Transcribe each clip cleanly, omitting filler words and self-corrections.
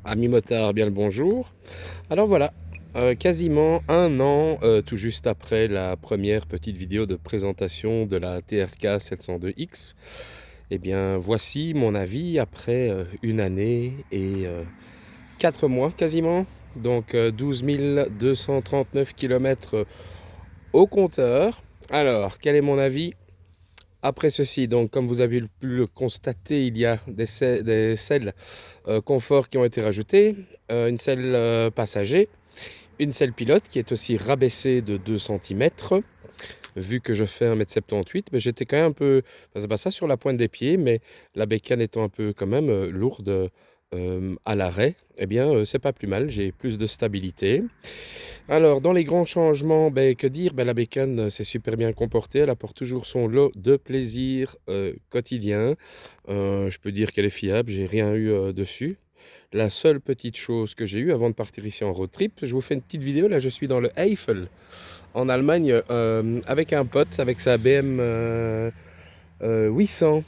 Ami motard, bien le bonjour. Alors voilà, quasiment un an, tout juste après la première petite vidéo de présentation de la TRK 702X, eh bien voici mon avis après une année et 4 mois quasiment. Donc 12 239 km au compteur. Alors, quel est mon avis? Après ceci, donc comme vous avez pu le constater, il y a des selles confort qui ont été rajoutés, une selle passager, une selle pilote qui est aussi rabaissée de 2 cm. Vu que je fais 1,78 m, mais j'étais quand même un peu, enfin, c'est pas ça sur la pointe des pieds, mais la bécane étant un peu quand même lourde à l'arrêt, eh bien c'est pas plus mal, j'ai plus de stabilité. Alors dans les grands changements, ben, que dire? Ben, la bécane s'est super bien comportée, elle apporte toujours son lot de plaisir quotidien. Je peux dire qu'elle est fiable, j'ai rien eu dessus. La seule petite chose que j'ai eue avant de partir ici en road trip, je vous fais une petite vidéo, là je suis dans le Eifel, en Allemagne, avec un pote, avec sa BM 800,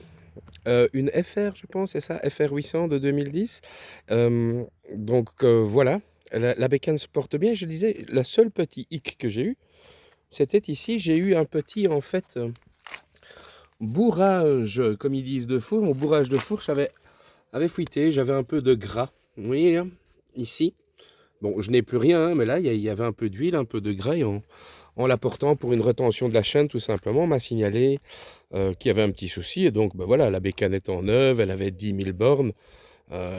une FR je pense, c'est ça, FR 800 de 2010. Donc voilà, la bécane se porte bien. Je disais, le seul petit hic que j'ai eu, c'était ici, j'ai eu un petit en fait bourrage, comme ils disent, de four. Mon bourrage de fourche avait fuité, j'avais un peu de gras. Vous voyez là, ici. Bon, je n'ai plus rien, hein, mais là, il y avait un peu d'huile, un peu de gras. Et en l'apportant pour une retention de la chaîne, tout simplement, on m'a signalé qu'il y avait un petit souci. Et donc, ben voilà, la bécane étant neuve, elle avait 10 000 bornes.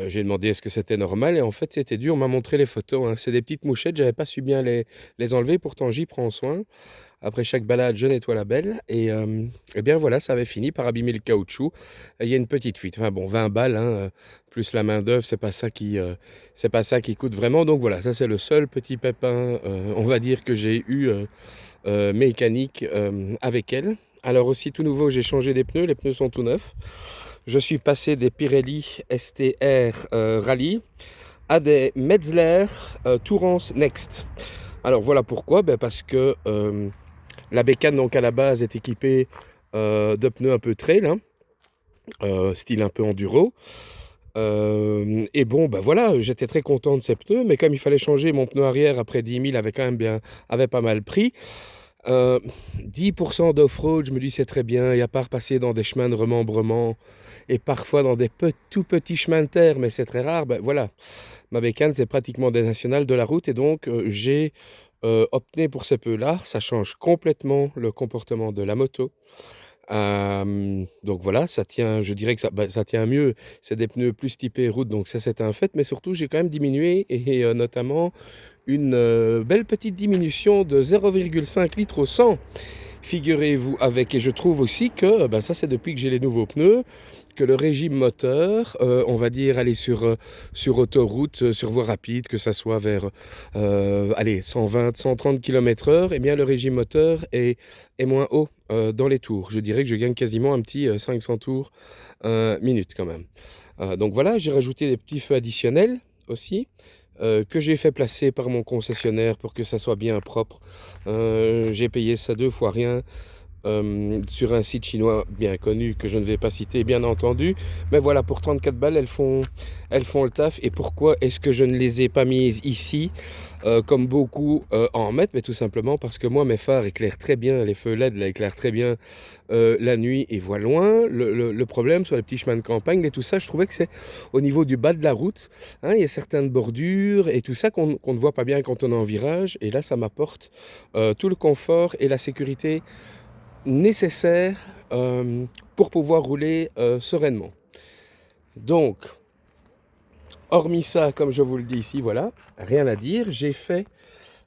J'ai demandé est-ce que c'était normal. Et en fait, c'était dur. On m'a montré les photos, hein. C'est des petites mouchettes, j'avais pas su bien les enlever. Pourtant, j'y prends soin. Après chaque balade, je nettoie la belle. Et bien voilà, ça avait fini par abîmer le caoutchouc. Il y a une petite fuite. Enfin bon, 20 balles, hein, plus la main-d'œuvre, c'est pas ça qui coûte vraiment. Donc voilà, ça c'est le seul petit pépin, on va dire, que j'ai eu mécanique avec elle. Alors aussi, tout nouveau, j'ai changé les pneus sont tout neufs. Je suis passé des Pirelli STR Rally à des Metzler Tourance Next. Alors voilà pourquoi, ben parce que la bécane, donc à la base, est équipée de pneus un peu trail, hein, style un peu enduro. Et bon, ben voilà, j'étais très content de ces pneus, mais comme il fallait changer mon pneu arrière après 10 000, avait quand même avait pas mal pris. 10% d'off-road, je me dis c'est très bien, et à part passer dans des chemins de remembrement et parfois dans des tout petits chemins de terre, mais c'est très rare, ben voilà, ma bécane c'est pratiquement des nationales de la route, et donc j'ai opté pour ces pneus-là. Ça change complètement le comportement de la moto. Donc voilà, ça tient, je dirais que ça tient mieux. C'est des pneus plus typés route, donc ça c'est un fait. Mais surtout, j'ai quand même diminué, et notamment une belle petite diminution de 0,5 litres au 100. Figurez-vous avec, et je trouve aussi que, ben ça c'est depuis que j'ai les nouveaux pneus, que le régime moteur, on va dire aller sur autoroute, sur voie rapide, que ça soit vers allez, 120, 130 km/h, eh bien le régime moteur est moins haut dans les tours. Je dirais que je gagne quasiment un petit 500 tours minute quand même. Donc voilà, j'ai rajouté des petits feux additionnels aussi, que j'ai fait placer par mon concessionnaire pour que ça soit bien propre. J'ai payé ça 2 fois rien sur un site chinois bien connu que je ne vais pas citer, bien entendu. Mais voilà, pour 34 balles, elles font le taf. Et pourquoi est-ce que je ne les ai pas mises ici, comme beaucoup en mettent? Mais tout simplement parce que moi, mes phares éclairent très bien, les feux LED là, éclairent très bien la nuit et voient loin. Le problème sur les petits chemins de campagne et tout ça, je trouvais que c'est au niveau du bas de la route, hein, il y a certaines bordures et tout ça qu'on ne voit pas bien quand on est en virage. Et là, ça m'apporte tout le confort et la sécurité nécessaire pour pouvoir rouler sereinement. Donc, hormis ça, comme je vous le dis ici, voilà, rien à dire. J'ai fait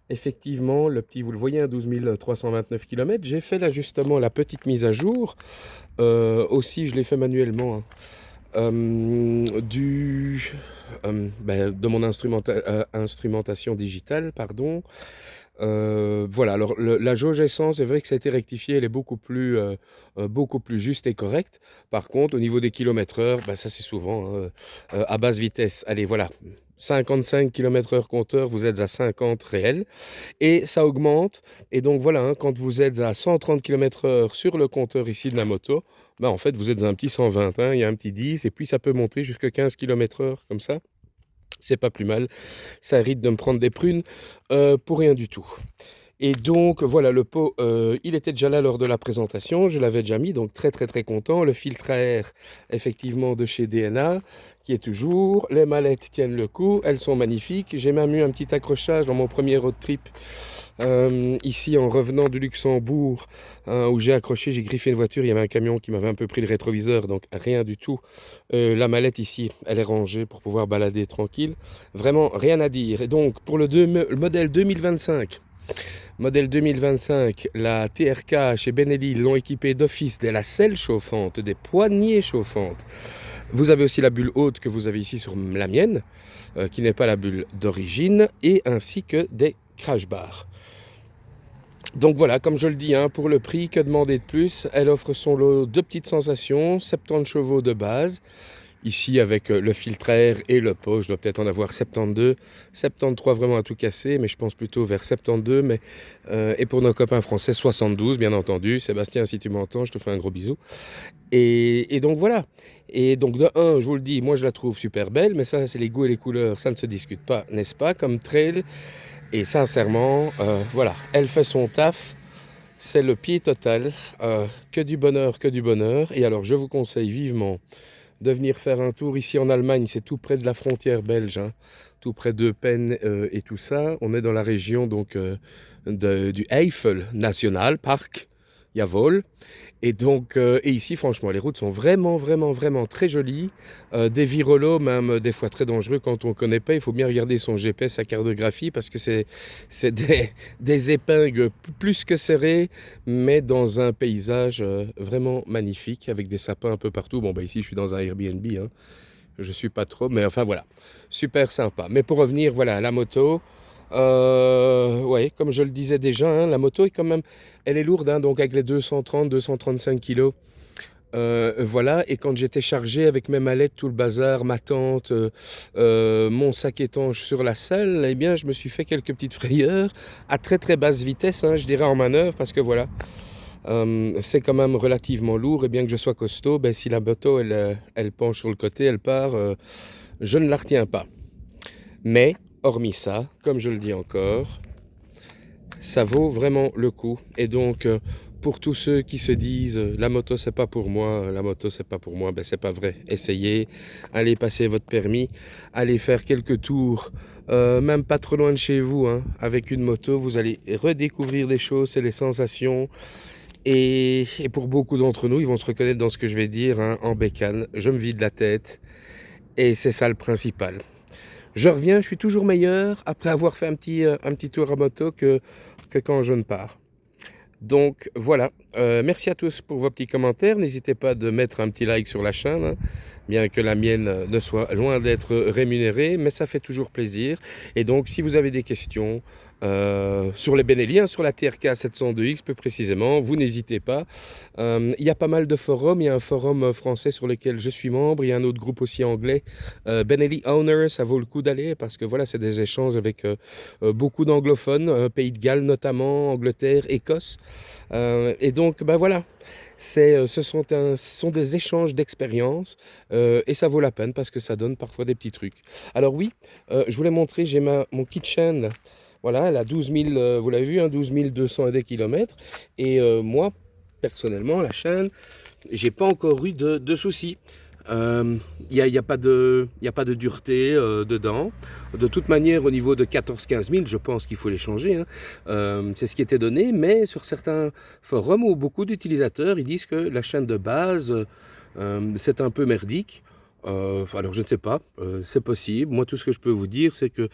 effectivement le petit, vous le voyez, 12 329 km. J'ai fait l'ajustement, la petite mise à jour. Aussi, je l'ai fait manuellement, hein. De mon instrumentation digitale, pardon. Voilà, alors la jauge essence, c'est vrai que ça a été rectifié, elle est beaucoup plus juste et correcte. Par contre, au niveau des kilomètres-heure, bah, ça c'est souvent hein, à basse vitesse. Allez, voilà, 55 km/h compteur, vous êtes à 50 réel. Et ça augmente. Et donc voilà, hein, quand vous êtes à 130 km/h sur le compteur ici de la moto, bah, en fait, vous êtes à un petit 120, hein, il y a un petit 10, et puis ça peut monter jusqu'à 15 km/h, comme ça. c'est pas plus mal. Ça hérite de me prendre des prunes pour rien du tout. Et donc voilà, le pot, il était déjà là lors de la présentation, je l'avais déjà mis, donc très très très content. Le filtre à air, effectivement, de chez DNA, qui est toujours. Les mallettes tiennent le coup, elles sont magnifiques. J'ai même eu un petit accrochage dans mon premier road trip, ici en revenant du Luxembourg, où j'ai accroché, j'ai griffé une voiture, il y avait un camion qui m'avait un peu pris le rétroviseur, donc rien du tout. La mallette ici, elle est rangée pour pouvoir balader tranquille. Vraiment rien à dire. Et donc pour le modèle 2025, modèle 2025, la TRK chez Benelli l'ont équipé d'office de la selle chauffante, des poignées chauffantes. Vous avez aussi la bulle haute que vous avez ici sur la mienne, qui n'est pas la bulle d'origine, et ainsi que des crash bars. Donc voilà, comme je le dis, hein, pour le prix, que demander de plus? Elle offre son lot de petites sensations, 70 chevaux de base. Ici, avec le filtre à air et le pot, je dois peut-être en avoir 72, 73 vraiment à tout casser, mais je pense plutôt vers 72. Mais, et pour nos copains français, 72, bien entendu. Sébastien, si tu m'entends, je te fais un gros bisou. Et donc voilà. Et donc de un, je vous le dis, moi je la trouve super belle, mais ça, c'est les goûts et les couleurs, ça ne se discute pas, n'est-ce pas, comme trail. Et sincèrement, voilà, elle fait son taf. C'est le pied total, que du bonheur, que du bonheur. Et alors, je vous conseille vivement de venir faire un tour ici en Allemagne. C'est tout près de la frontière belge, hein, tout près d'Eupen et tout ça. On est dans la région donc du Eifel National Park, jawohl. Et donc, et ici, franchement, les routes sont vraiment, vraiment, vraiment très jolies. Des virolos, même des fois très dangereux quand on ne connaît pas. Il faut bien regarder son GPS, sa cartographie, parce que c'est des épingles plus que serrées, mais dans un paysage vraiment magnifique, avec des sapins un peu partout. Bon, bah ici, je suis dans un Airbnb, hein. Je suis pas trop, mais enfin voilà, super sympa. Mais pour revenir, voilà, à la moto, ouais, comme je le disais déjà, hein, la moto est quand même, elle est lourde, hein, donc avec les 230, 235 kilos. Voilà, et quand j'étais chargé avec mes mallettes, tout le bazar, ma tente, mon sac étanche sur la selle, eh bien, je me suis fait quelques petites frayeurs à très très basse vitesse, hein, je dirais en manœuvre, parce que voilà, c'est quand même relativement lourd, et bien que je sois costaud, ben, si la moto elle penche sur le côté, elle part, je ne la retiens pas. Mais, hormis ça, comme je le dis encore, ça vaut vraiment le coup. Et donc, pour tous ceux qui se disent la moto c'est pas pour moi, la moto c'est pas pour moi, ben c'est pas vrai. Essayez, allez passer votre permis, allez faire quelques tours, même pas trop loin de chez vous, hein. Avec une moto, vous allez redécouvrir des choses, c'est les sensations. Et pour beaucoup d'entre nous, ils vont se reconnaître dans ce que je vais dire, hein, en bécane. Je me vide la tête et c'est ça le principal. Je reviens, je suis toujours meilleur après avoir fait un petit tour à moto que quand je ne pars. Donc voilà, merci à tous pour vos petits commentaires. N'hésitez pas de mettre un petit like sur la chaîne, hein, bien que la mienne ne soit loin d'être rémunérée, mais ça fait toujours plaisir. Et donc si vous avez des questions sur les Benelli, hein, sur la TRK 702X plus précisément, vous n'hésitez pas. Il y a pas mal de forums, il y a un forum français sur lequel je suis membre, il y a un autre groupe aussi anglais, Benelli Owner, ça vaut le coup d'aller parce que voilà, c'est des échanges avec beaucoup d'anglophones, Pays de Galles notamment, Angleterre, Écosse. Et donc, ben voilà, ce sont des échanges d'expériences et ça vaut la peine parce que ça donne parfois des petits trucs. Alors oui, je voulais montrer, j'ai mon kitchen, voilà, elle a 12 000, vous l'avez vu, hein, 12 200 et des kilomètres. Et moi, personnellement, la chaîne, j'ai pas encore eu de soucis. Il n'y a pas de dureté dedans. De toute manière, au niveau de 14-15 000, je pense qu'il faut les changer, hein. C'est ce qui était donné, mais sur certains forums où beaucoup d'utilisateurs ils disent que la chaîne de base, c'est un peu merdique. Alors je ne sais pas, c'est possible. Moi tout ce que je peux vous dire c'est que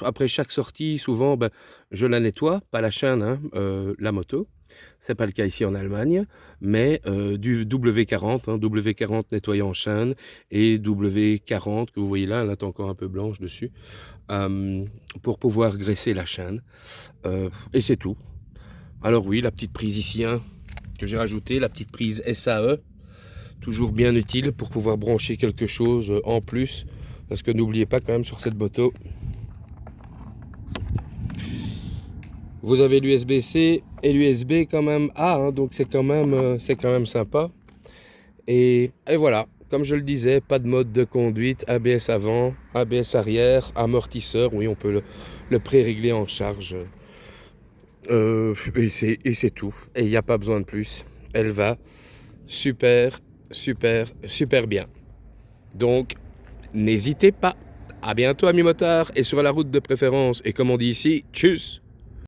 après chaque sortie souvent ben, je la nettoie, pas la chaîne, hein, la moto. C'est pas le cas ici en Allemagne, mais du W40, hein, W40 nettoyant en chaîne et W40 que vous voyez là, elle est encore un peu blanche dessus, pour pouvoir graisser la chaîne. Et c'est tout. Alors oui, la petite prise ici, hein, que j'ai rajoutée, la petite prise SAE. Toujours bien utile pour pouvoir brancher quelque chose en plus. Parce que n'oubliez pas quand même sur cette moto, vous avez l'USB-C et l'USB quand même A, hein, donc c'est quand même sympa. Et voilà, comme je le disais, pas de mode de conduite, ABS avant, ABS arrière, amortisseur, oui, on peut le pré-régler en charge. Et c'est tout. Et il n'y a pas besoin de plus. Elle va super, super, super bien. Donc, n'hésitez pas. À bientôt, amis motards, et sur la route de préférence. Et comme on dit ici, tchuss!